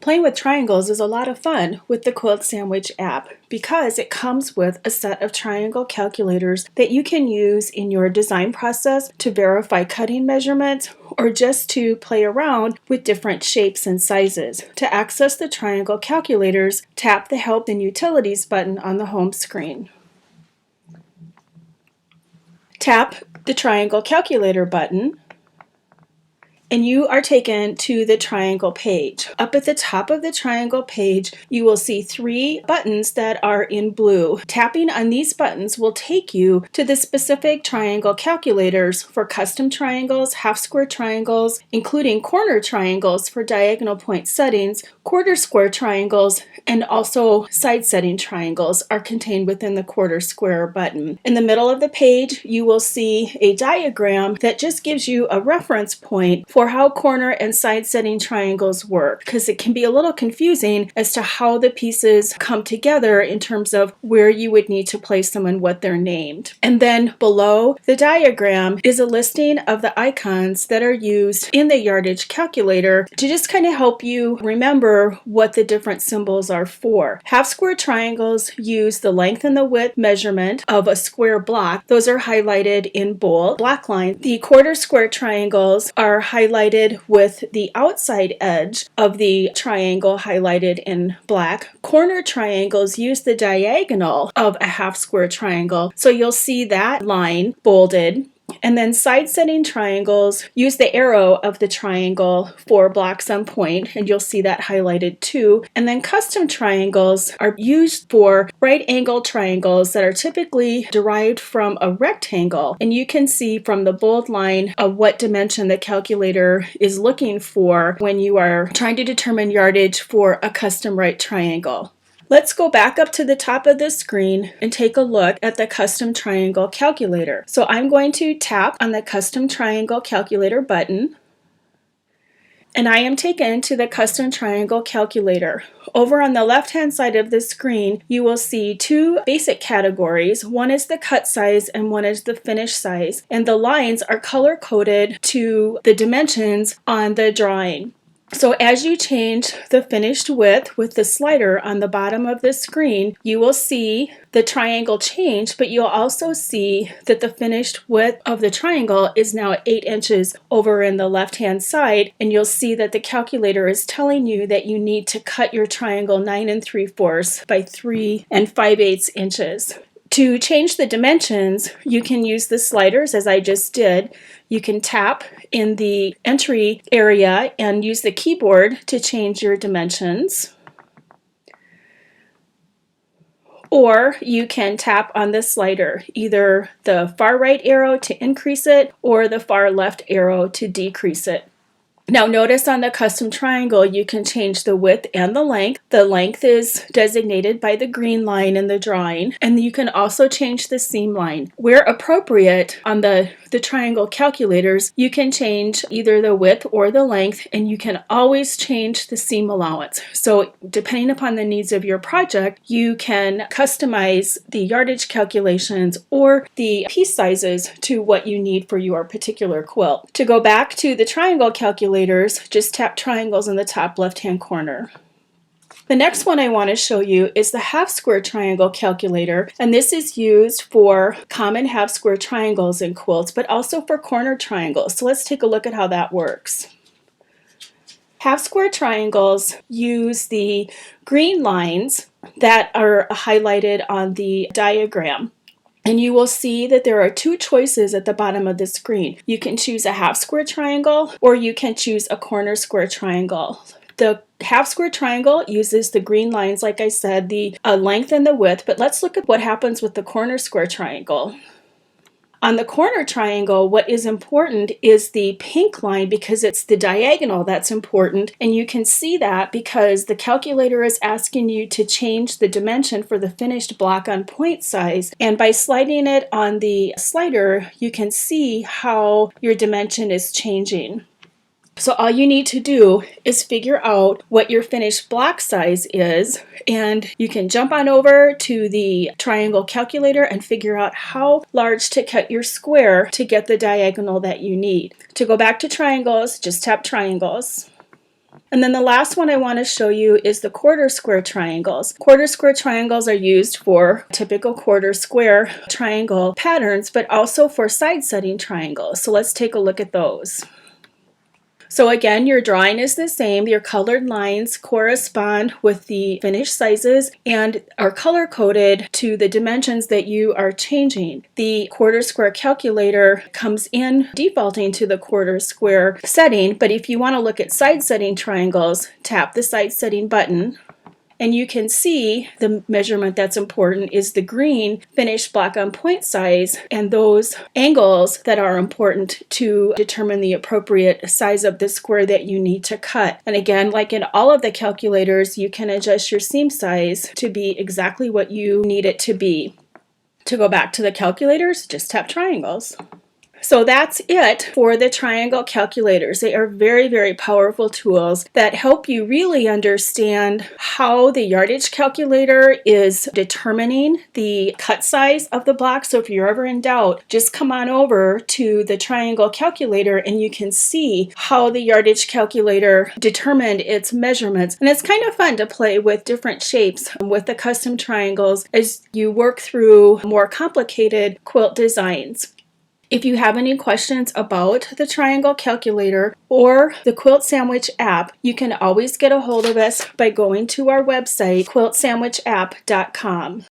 Playing with triangles is a lot of fun with the QuiltSandwich app because it comes with a set of triangle calculators that you can use in your design process to verify cutting measurements or just to play around with different shapes and sizes. To access the triangle calculators, tap the Help and Utilities button on the home screen. Tap the Triangle Calculator button, and you are taken to the triangle page. Up at the top of the triangle page, you will see 3 buttons that are in blue. Tapping on these buttons will take you to the specific triangle calculators for custom triangles, half square triangles, including corner triangles for diagonal point settings, quarter square triangles, and also side setting triangles are contained within the quarter square button. In the middle of the page, you will see a diagram that just gives you a reference point for how corner and side setting triangles work, because it can be a little confusing as to how the pieces come together in terms of where you would need to place them and what they're named. And then below the diagram is a listing of the icons that are used in the Yardage Calculator to just kind of help you remember what the different symbols are for. Half square triangles use the length and the width measurement of a square block. Those are highlighted in bold black line. The quarter square triangles are highlighted with the outside edge of the triangle highlighted in black. Corner triangles use the diagonal of a half square triangle, so you'll see that line bolded. And then side setting triangles use the arrow of the triangle for blocks on point, and you'll see that highlighted too. And then custom triangles are used for right angle triangles that are typically derived from a rectangle. And you can see from the bold line of what dimension the calculator is looking for when you are trying to determine yardage for a custom right triangle. Let's go back up to the top of the screen and take a look at the Custom Triangle Calculator. So I'm going to tap on the Custom Triangle Calculator button, and I am taken to the Custom Triangle Calculator. Over on the left-hand side of the screen, you will see 2 basic categories. One is the cut size and one is the finish size. And the lines are color-coded to the dimensions on the drawing. So as you change the finished width with the slider on the bottom of the screen, you will see the triangle change, but you'll also see that the finished width of the triangle is now 8 inches over in the left-hand side, and you'll see that the calculator is telling you that you need to cut your triangle 9 3/4 by 3 5/8 inches. To change the dimensions, you can use the sliders as I just did. You can tap in the entry area and use the keyboard to change your dimensions. Or you can tap on the slider, either the far right arrow to increase it or the far left arrow to decrease it. Now notice on the custom triangle you can change the width and the length. The length is designated by the green line in the drawing, and you can also change the seam line. Where appropriate on the triangle calculators, you can change either the width or the length, and you can always change the seam allowance. So depending upon the needs of your project, you can customize the yardage calculations or the piece sizes to what you need for your particular quilt. To go back to the triangle calculator, just tap triangles in the top left-hand corner. The next one I want to show you is the half square triangle calculator, and this is used for common half square triangles in quilts, but also for corner triangles. So let's take a look at how that works. Half square triangles use the green lines that are highlighted on the diagram. And you will see that there are 2 choices at the bottom of the screen. You can choose a half square triangle or you can choose a corner square triangle. The half square triangle uses the green lines, like I said, the length and the width, but let's look at what happens with the corner square triangle. On the corner triangle, what is important is the pink line because it's the diagonal that's important, and you can see that because the calculator is asking you to change the dimension for the finished block on point size, and by sliding it on the slider, you can see how your dimension is changing. So all you need to do is figure out what your finished block size is, and you can jump on over to the triangle calculator and figure out how large to cut your square to get the diagonal that you need. To go back to triangles, just tap triangles. And then the last one I want to show you is the quarter square triangles. Quarter square triangles are used for typical quarter square triangle patterns, but also for side setting triangles. So let's take a look at those. So again, your drawing is the same. Your colored lines correspond with the finished sizes and are color coded to the dimensions that you are changing. The quarter square calculator comes in defaulting to the quarter square setting, but if you want to look at side setting triangles, tap the side setting button. And you can see the measurement that's important is the green finished block on point size and those angles that are important to determine the appropriate size of the square that you need to cut. And again, like in all of the calculators, you can adjust your seam size to be exactly what you need it to be. To go back to the calculators, just tap triangles. So that's it for the triangle calculators. They are very, very powerful tools that help you really understand how the yardage calculator is determining the cut size of the block. So if you're ever in doubt, just come on over to the triangle calculator and you can see how the yardage calculator determined its measurements. And it's kind of fun to play with different shapes with the custom triangles as you work through more complicated quilt designs. If you have any questions about the triangle calculator or the QuiltSandwich app, you can always get a hold of us by going to our website, QuiltSandwichApp.com.